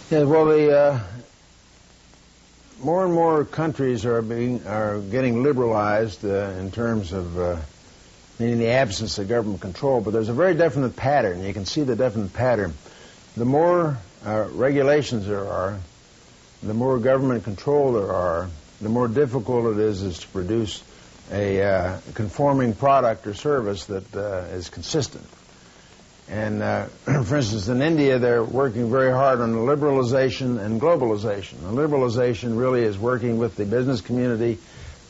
Yeah, well, the more and more countries are getting liberalized in terms of meaning the absence of government control, but there's a very definite pattern. You can see the definite pattern. The more regulations there are, the more government control there are, the more difficult it is to produce a conforming product or service that is consistent. And for instance, in India, they're working very hard on liberalization and globalization. And liberalization really is working with the business community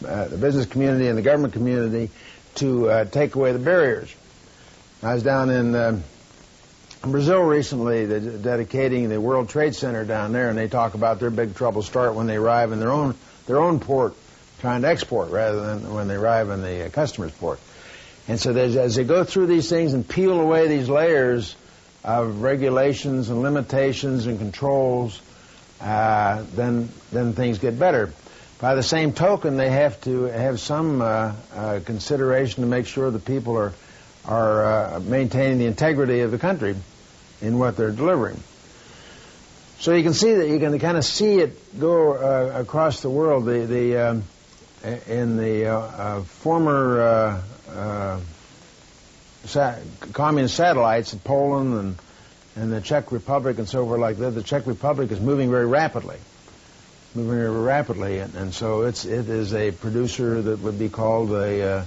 and the government community to take away the barriers. I was down in Brazil recently, dedicating the World Trade Center down there, and they talk about their big trouble start when they arrive in their own port, trying to export rather than when they arrive in the customer's port. And so as they go through these things and peel away these layers of regulations and limitations and controls, then things get better. By the same token, they have to have some consideration to make sure that people are maintaining the integrity of the country in what they're delivering. So you can see that you can kind of see it go across the world. In the former communist satellites of Poland and the Czech Republic and so forth like that, the Czech Republic is moving very rapidly. And so it is a producer that would be called in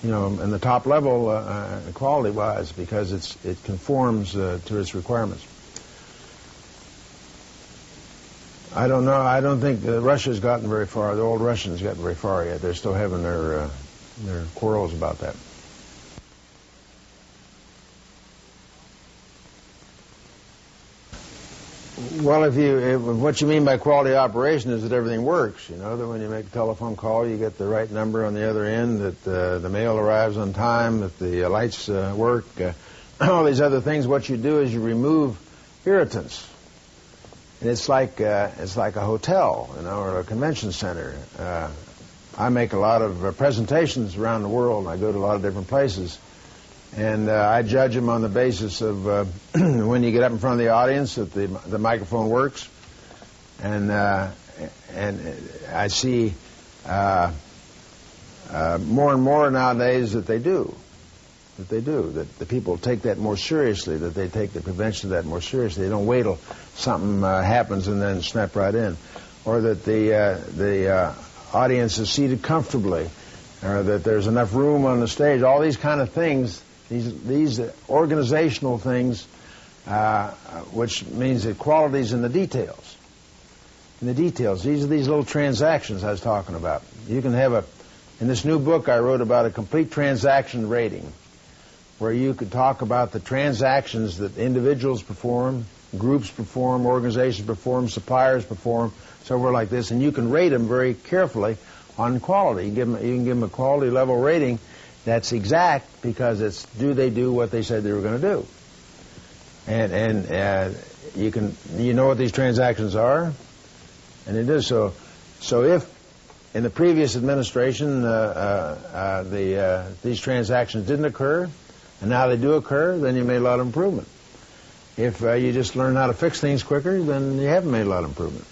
the top level quality-wise, because it conforms to its requirements. I don't know. I don't think Russia's gotten very far. The old Russians gotten very far yet. They're still having their quarrels about that. Well, what you mean by quality operation is that everything works. You know, that when you make a telephone call, you get the right number on the other end, that the mail arrives on time, that the lights work, all these other things. What you do is you remove irritants. And it's like a hotel, or a convention center. I make a lot of presentations around the world, and I go to a lot of different places. And I judge them on the basis of when you get up in front of the audience that the microphone works, and I see more and more nowadays that the people take that more seriously, that they take the prevention of that more seriously. They don't wait till something happens and then snap right in, or that the audience is seated comfortably, or that there's enough room on the stage. All these kind of things. These organizational things, which means that quality's in the details. In the details. These are these little transactions I was talking about. You can have in this new book I wrote about a complete transaction rating, where you could talk about the transactions that individuals perform, groups perform, organizations perform, suppliers perform, so forth like this, and you can rate them very carefully on quality. You can give them a quality level rating that's exact, because it's do they do what they said they were going to do. And you know what these transactions are, and it is so. So if in the previous administration these transactions didn't occur, and now they do occur, then you made a lot of improvement. If you just learn how to fix things quicker, then you haven't made a lot of improvement.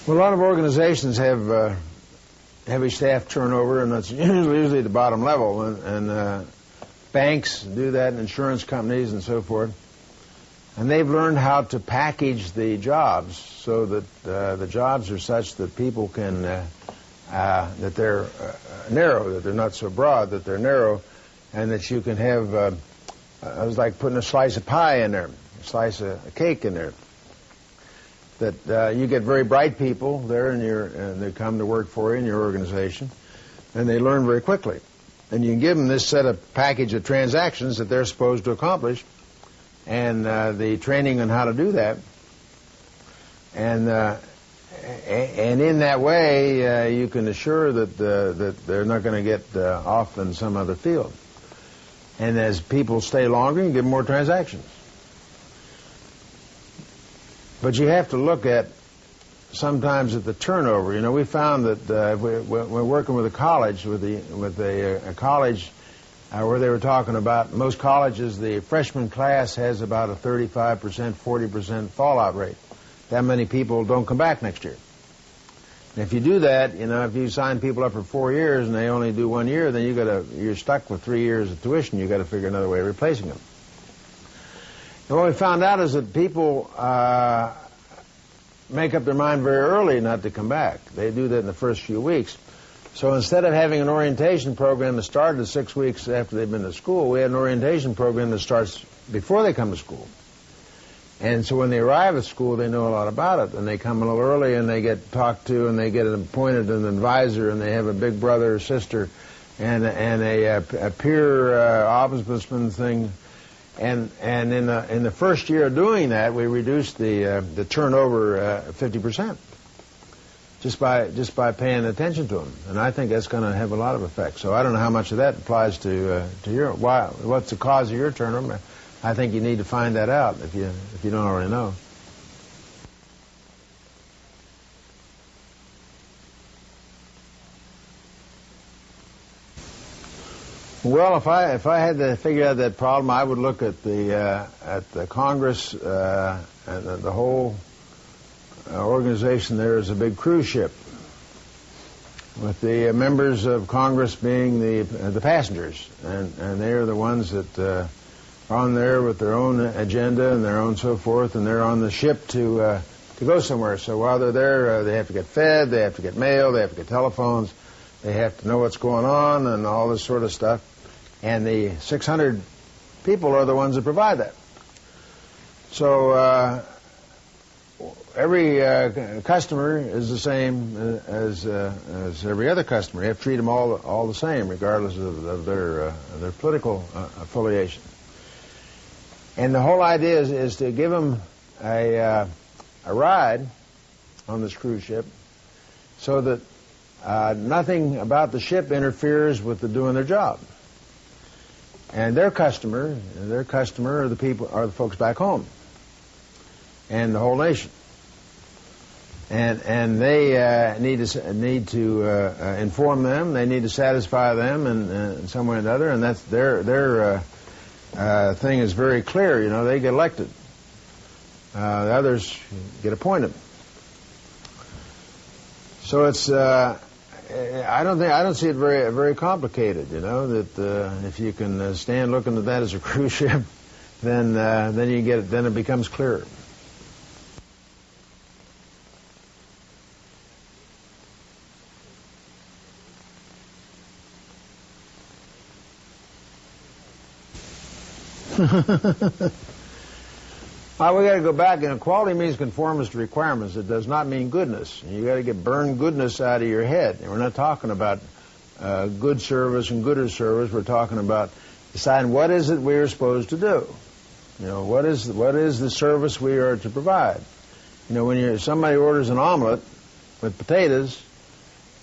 Well, a lot of organizations have heavy staff turnover, and that's usually at the bottom level. And banks do that, and insurance companies, and so forth. And they've learned how to package the jobs so that the jobs are such that people can that they're narrow, that they're not so broad, that they're narrow, and that you can have. It was like putting a slice of pie in there, a slice of cake in there. That you get very bright people there, and they come to work for you in your organization, and they learn very quickly. And you can give them this set of package of transactions that they're supposed to accomplish, and the training on how to do that. And in that way, you can assure that they're not going to get off in some other field. And as people stay longer, you give them more transactions. But you have to look at sometimes at the turnover. You know, we found that we're working with a college, with a college where they were talking about most colleges, the freshman class has about a 35%, 40% fallout rate. That many people don't come back next year. And if you do that, you know, if you sign people up for 4 years and they only do 1 year, then you're stuck with 3 years of tuition. You've got to figure another way of replacing them. And what we found out is that people make up their mind very early not to come back. They do that in the first few weeks. So instead of having an orientation program that started 6 weeks after they've been to school, we had an orientation program that starts before they come to school. And so when they arrive at school, they know a lot about it, and they come a little early, and they get talked to, and they get appointed an advisor, and they have a big brother or sister, and a peer ombudsman thing. And in the first year of doing that, we reduced the turnover 50%. Just by paying attention to them, and I think that's going to have a lot of effect. So I don't know how much of that applies to your what's the cause of your turnover. I think you need to find that out if you don't already know. Well, if I had to figure out that problem, I would look at the Congress and the whole organization there is a big cruise ship with the members of Congress being the passengers, and they are the ones that are on there with their own agenda and their own so forth, and they're on the ship to go somewhere. So while they're there, they have to get fed, they have to get mail, they have to get telephones, they have to know what's going on and all this sort of stuff. And the 600 people are the ones that provide that. So every customer is the same as every other customer. You have to treat them all the same, regardless of their political affiliation. And the whole idea is to give them a ride on this cruise ship, so that nothing about the ship interferes with doing their job. And their customer are the folks back home, and the whole nation. And they need to inform them. They need to satisfy them in some way or another. And that's their thing is very clear. You know, they get elected. The others get appointed. So it's I don't see it very complicated. You know, that if you can stand looking at that as a cruise ship, then it becomes clearer. We got to go back. You know, quality means conformance to requirements. It does not mean goodness. You got to get burned goodness out of your head. And we're not talking about good service and gooder service. We're talking about deciding what is it we are supposed to do. You know, what is the service we are to provide. You know, when somebody orders an omelet with potatoes,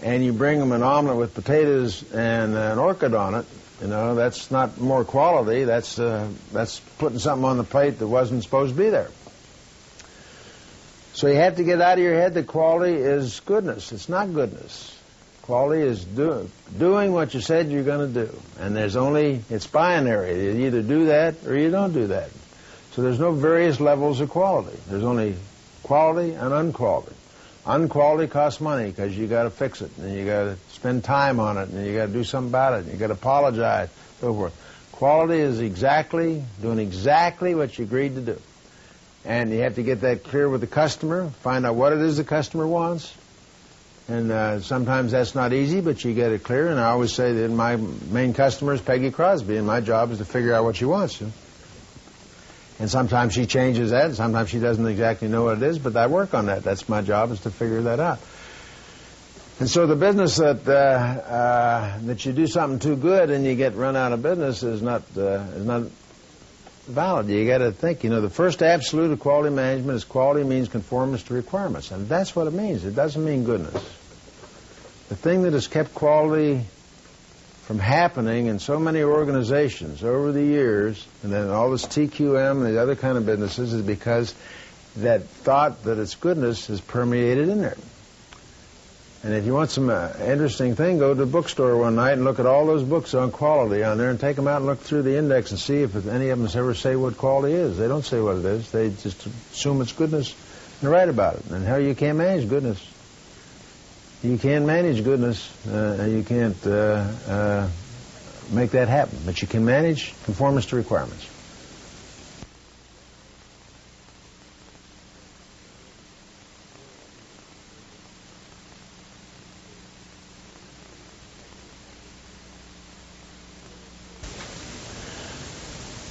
and you bring them an omelet with potatoes and an orchid on it, you know, that's not more quality. That's putting something on the plate that wasn't supposed to be there. So you have to get out of your head that quality is goodness. It's not goodness. Quality is doing what you said you're going to do. And it's binary. You either do that or you don't do that. So there's no various levels of quality. There's only quality and unquality. Unquality costs money because you got to fix it, and you got to spend time on it, and you got to do something about it, and you got to apologize, so forth. Quality is doing exactly what you agreed to do, and you have to get that clear with the customer. Find out what it is the customer wants, and sometimes that's not easy, but you get it clear. And I always say that my main customer is Peggy Crosby, and my job is to figure out what she wants. And sometimes she changes that, and sometimes she doesn't exactly know what it is, but I work on that. That's my job, is to figure that out. And so the business that you do something too good and you get run out of business is not valid. You got to think, you know, the first absolute of quality management is quality means conformance to requirements, and that's what it means. It doesn't mean goodness. The thing that has kept quality from happening in so many organizations over the years, and then all this TQM and the other kind of businesses, is because that thought that it's goodness is permeated in there. And if you want some interesting thing, go to the bookstore one night and look at all those books on quality on there and take them out and look through the index and see if any of them ever say what quality is. They don't say what it is. They just assume it's goodness and write about it. And hell, you can't manage goodness. You can manage goodness. You can't make that happen. But you can manage conformance to requirements.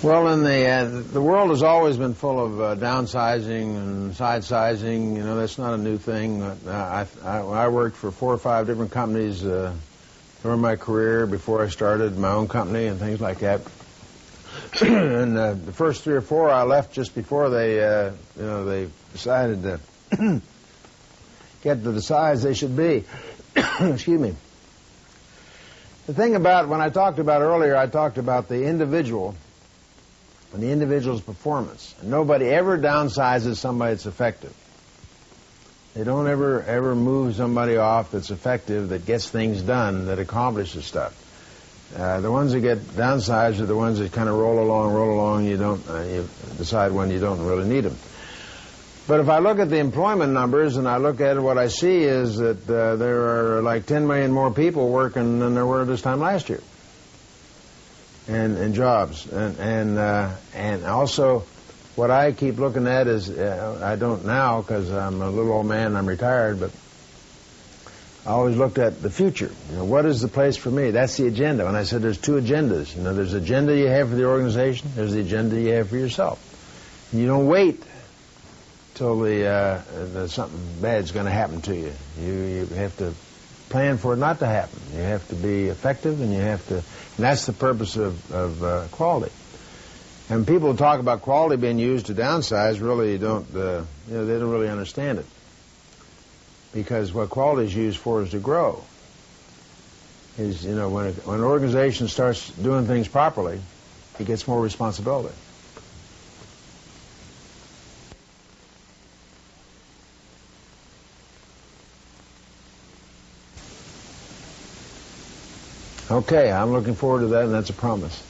Well, in the world has always been full of downsizing and side-sizing. You know, that's not a new thing. I worked for 4 or 5 different companies during my career before I started my own company and things like that. And the first 3 or 4 I left just before they decided to get to the size they should be. Excuse me. The thing about, when I talked about earlier, I talked about the individual and the individual's performance. And nobody ever downsizes somebody that's effective. They don't ever move somebody off that's effective, that gets things done, that accomplishes stuff. The ones that get downsized are the ones that kind of roll along. You decide when you don't really need them. But if I look at the employment numbers and I look at it, what I see is that there are like 10 million more people working than there were this time last year. And jobs, and also what I keep looking at is I don't now because I'm a little old man and I'm retired, but I always looked at the future. You know, what is the place for me? That's the agenda. When I said there's 2 agendas, you know, there's the agenda you have for the organization, there's the agenda you have for yourself. And you don't wait till something bad's going to happen to you. You have to plan for it not to happen. You have to be effective, and you have to. And that's the purpose of quality. And people who talk about quality being used to downsize really don't. They don't really understand it. Because what quality is used for is to grow. Is when an organization starts doing things properly, it gets more responsibility. Okay, I'm looking forward to that, and that's a promise.